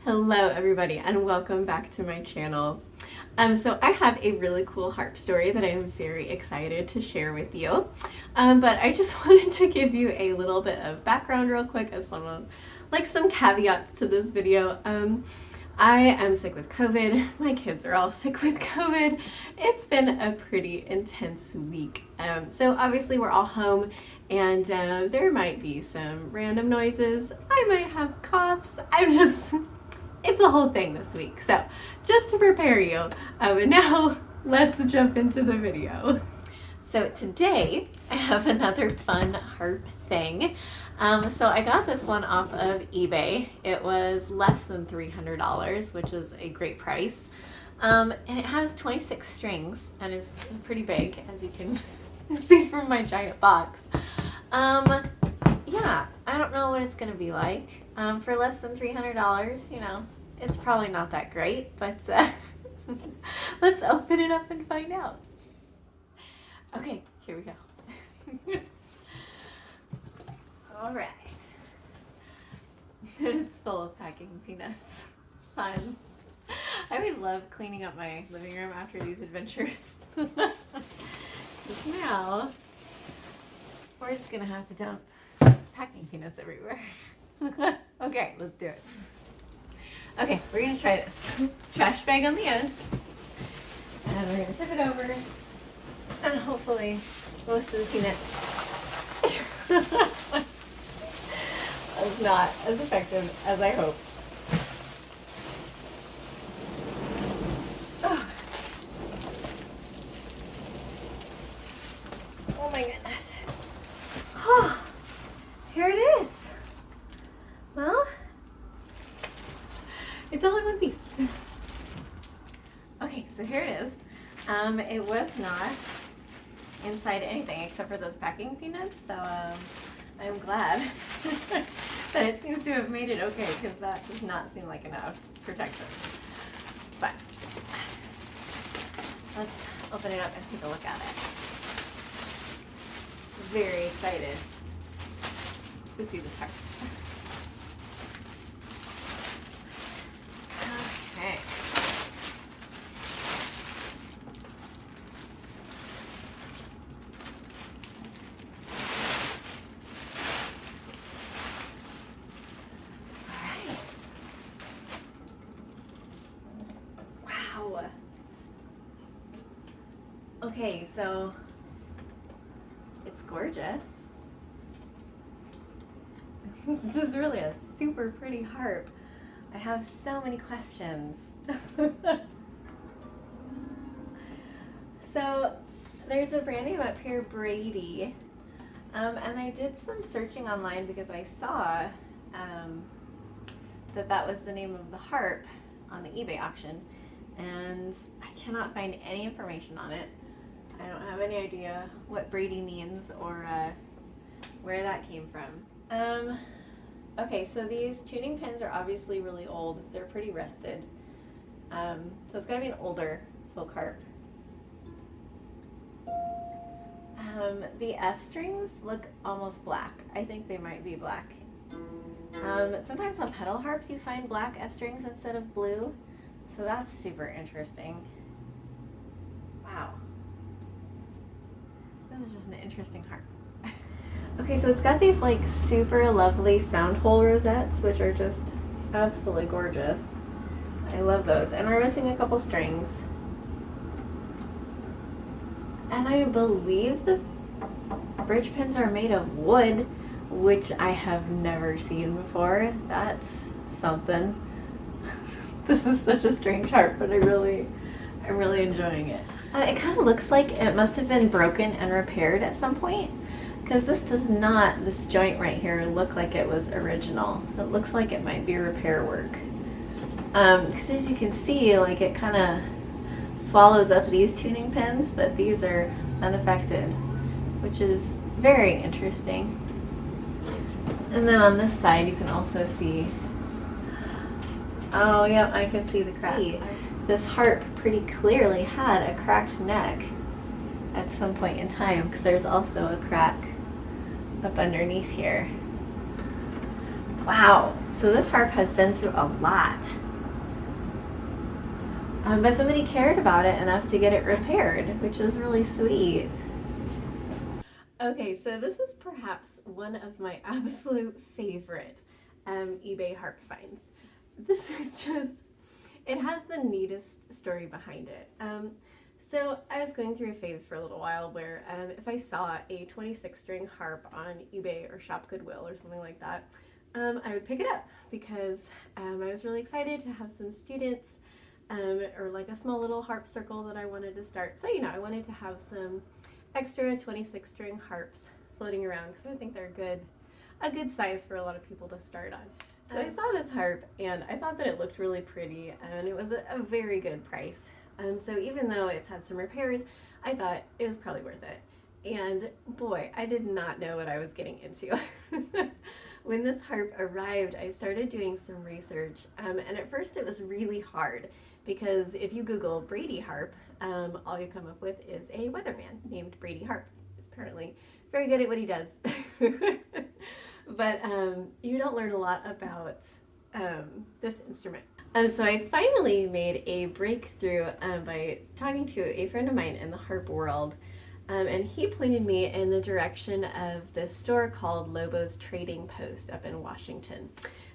Hello everybody and welcome back to my channel. So I have a really cool harp story that I am very excited to share with you. But I just wanted to give you a little bit of background real quick as some caveats to this video. I am sick with COVID. My kids are all sick with COVID. It's been a pretty intense week. So obviously we're all home and there might be some random noises. I might have coughs. It's a whole thing this week. So just to prepare you. And now let's jump into the video. So today I have another fun harp thing. So I got this one off of eBay. It was less than $300, which is a great price. And it has 26 strings and is pretty big, as you can see from my giant box. Yeah, I don't know what it's gonna be like. For less than $300, you know, it's probably not that great, but let's open it up and find out. Okay, here we go. All right. It's full of packing peanuts. Fun. I always love cleaning up my living room after these adventures. Just now, we're just gonna have to dump packing peanuts everywhere. Okay, let's do it. Okay, we're gonna try this. Trash bag on the end. And we're gonna tip it over. And hopefully most of the peanuts was not as effective as I hoped. Oh my goodness. Oh, here it is. Well, it's all in one piece. Okay, so here it is. It was not inside anything except for those packing peanuts, so I'm glad that it seems to have made it okay, because that does not seem like enough protection. But let's open it up and take a look at it. Very excited to see this harp. Okay. Wow. Okay, so it's gorgeous. This is really a super pretty harp. I have so many questions. So there's a brand name up here, Brady. And I did some searching online because I saw that was the name of the harp on the eBay auction. And I cannot find any information on it. I don't have any idea what Brady means or where that came from. Okay, so these tuning pins are obviously really old. They're pretty rusted. So it's gotta be an older folk harp. The F strings look almost black. I think they might be black. Sometimes on pedal harps you find black F strings instead of blue. So that's super interesting. Wow. This is just an interesting harp. Okay, so it's got these like super lovely sound hole rosettes, which are just absolutely gorgeous. I love those. And we're missing a couple strings. And I believe the bridge pins are made of wood, which I have never seen before. That's something. This is such a strange harp, but I'm really enjoying it. It kind of looks like it must have been broken and repaired at some point, because this does not, this joint right here, look like it was original. It looks like it might be repair work. Because as you can see, like it kind of swallows up these tuning pins, but these are unaffected, which is very interesting. And then on this side, you can also see, oh yeah, I can see the crack. This harp pretty clearly had a cracked neck at some point in time, because there's also a crack up underneath here. Wow, so this harp has been through a lot. But somebody cared about it enough to get it repaired, which is really sweet. Okay, so this is perhaps one of my absolute favorite eBay harp finds. This is just, it has the neatest story behind it. So I was going through a phase for a little while where if I saw a 26-string harp on eBay or Shop Goodwill or something like that, I would pick it up because I was really excited to have some students or like a small little harp circle that I wanted to start. So, I wanted to have some extra 26-string harps floating around because I think they're a good size for a lot of people to start on. So I saw this harp and I thought that it looked really pretty and it was a very good price. So even though it's had some repairs, I thought it was probably worth it. And boy, I did not know what I was getting into. When this harp arrived, I started doing some research, and at first it was really hard because if you Google Brady harp, all you come up with is a weatherman named Brady Harp. He's apparently very good at what he does. But you don't learn a lot about this instrument. So I finally made a breakthrough by talking to a friend of mine in the harp world. And he pointed me in the direction of this store called Lobo's Trading Post up in Washington.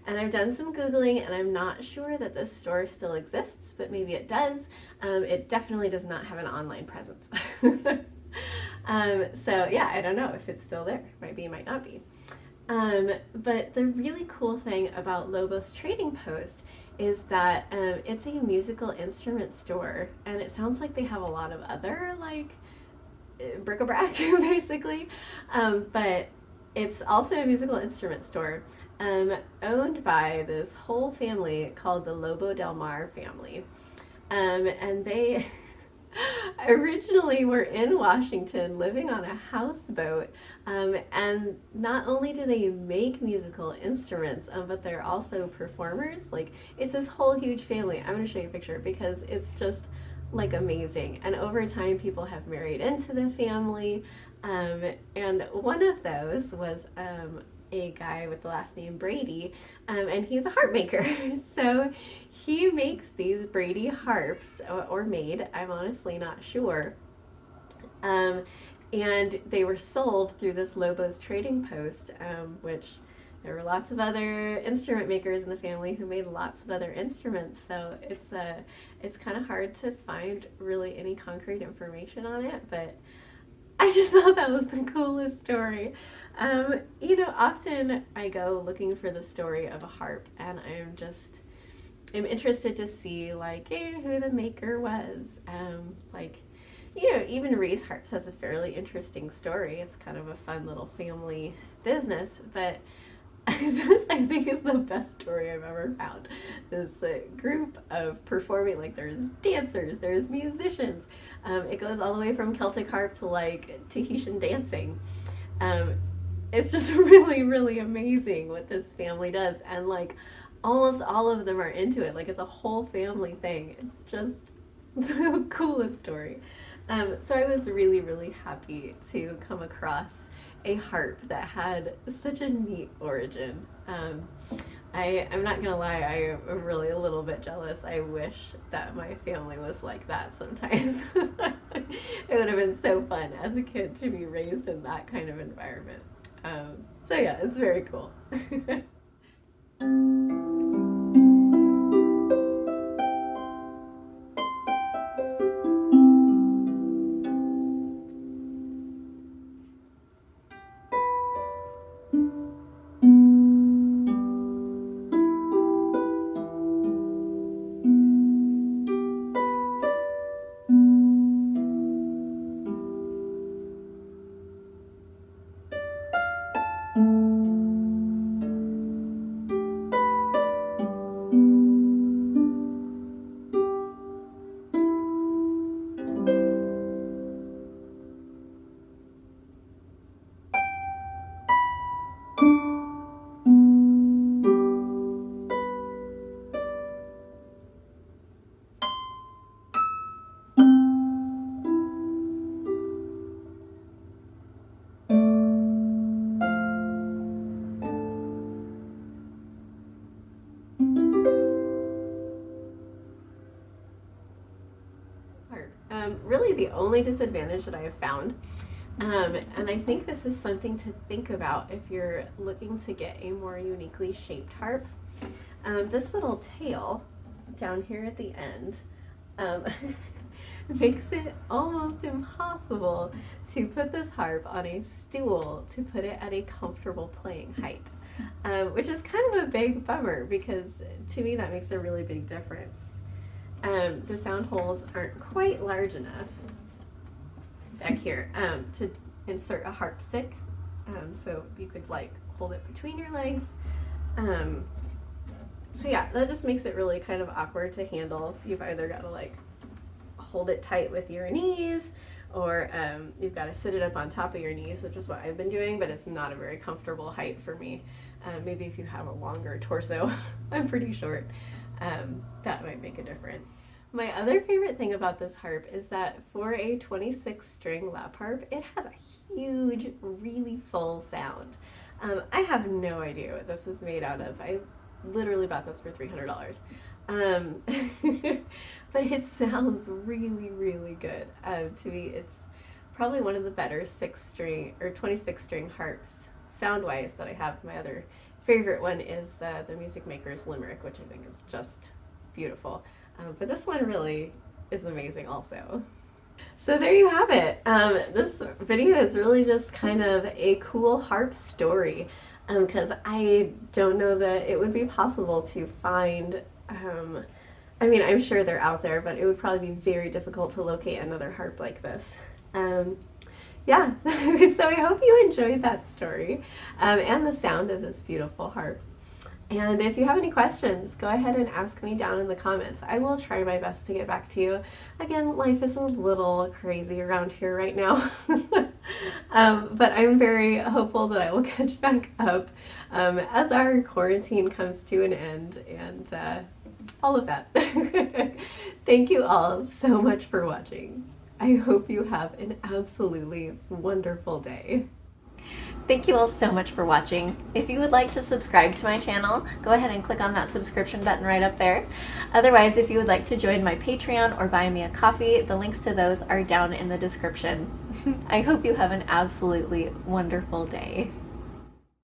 And I've done some Googling and I'm not sure that this store still exists, but maybe it does. It definitely does not have an online presence. So yeah, I don't know if it's still there. Might be, might not be. But the really cool thing about Lobo's Trading Post is that it's a musical instrument store, and it sounds like they have a lot of other like bric-a-brac basically, but it's also a musical instrument store owned by this whole family called the Lobo Del Mar family, and they originally were in Washington living on a houseboat, and not only do they make musical instruments, but they're also performers. Like, it's this whole huge family. I'm going to show you a picture because it's just like amazing. And over time people have married into the family, and one of those was a guy with the last name Brady, and he's a harp maker. So he makes these Brady harps, or made, I'm honestly not sure, and they were sold through this Lobo's Trading Post, which there were lots of other instrument makers in the family who made lots of other instruments, so it's kind of hard to find really any concrete information on it, but I just thought that was the coolest story. Often I go looking for the story of a harp, and I'm interested to see like who the maker was. Even Reese Harps has a fairly interesting story. It's kind of a fun little family business, but this, I think, is the best story I've ever found. This group of performing, like there's dancers, there's musicians. It goes all the way from Celtic harp to like Tahitian dancing. It's just really, really amazing what this family does. And like almost all of them are into it. Like it's a whole family thing. It's just the coolest story. So I was really, really happy to come across a harp that had such a neat origin. I'm not gonna lie, I am really a little bit jealous. I wish that my family was like that sometimes. It would have been so fun as a kid to be raised in that kind of environment. So yeah, it's very cool. really the only disadvantage that I have found. And I think this is something to think about if you're looking to get a more uniquely shaped harp. This little tail down here at the end um, makes it almost impossible to put this harp on a stool to put it at a comfortable playing height, which is kind of a big bummer because to me that makes a really big difference. The sound holes aren't quite large enough back here to insert a harp stick, so you could like hold it between your legs. So yeah, that just makes it really kind of awkward to handle. You've either got to like hold it tight with your knees, or you've got to sit it up on top of your knees, which is what I've been doing, but it's not a very comfortable height for me. Maybe if you have a longer torso, I'm pretty short, that might make a difference. My other favorite thing about this harp is that for a 26 string lap harp, it has a huge, really full sound. I have no idea what this is made out of. I literally bought this for $300. But it sounds really, really good. To me, it's probably one of the better 6-string or 26-string harps sound-wise that I have. My other favorite one is the Music Maker's Limerick, which I think is just beautiful. But this one really is amazing also. So there you have it. This video is really just kind of a cool harp story, because I don't know that it would be possible to find, I mean, I'm sure they're out there, but it would probably be very difficult to locate another harp like this. Yeah, so I hope you enjoyed that story and the sound of this beautiful harp. And if you have any questions, go ahead and ask me down in the comments. I will try my best to get back to you. Again, life is a little crazy around here right now. But I'm very hopeful that I will catch back up as our quarantine comes to an end and all of that. Thank you all so much for watching. I hope you have an absolutely wonderful day. Thank you all so much for watching. If you would like to subscribe to my channel, go ahead and click on that subscription button right up there. Otherwise, if you would like to join my Patreon or buy me a coffee, the links to those are down in the description. I hope you have an absolutely wonderful day.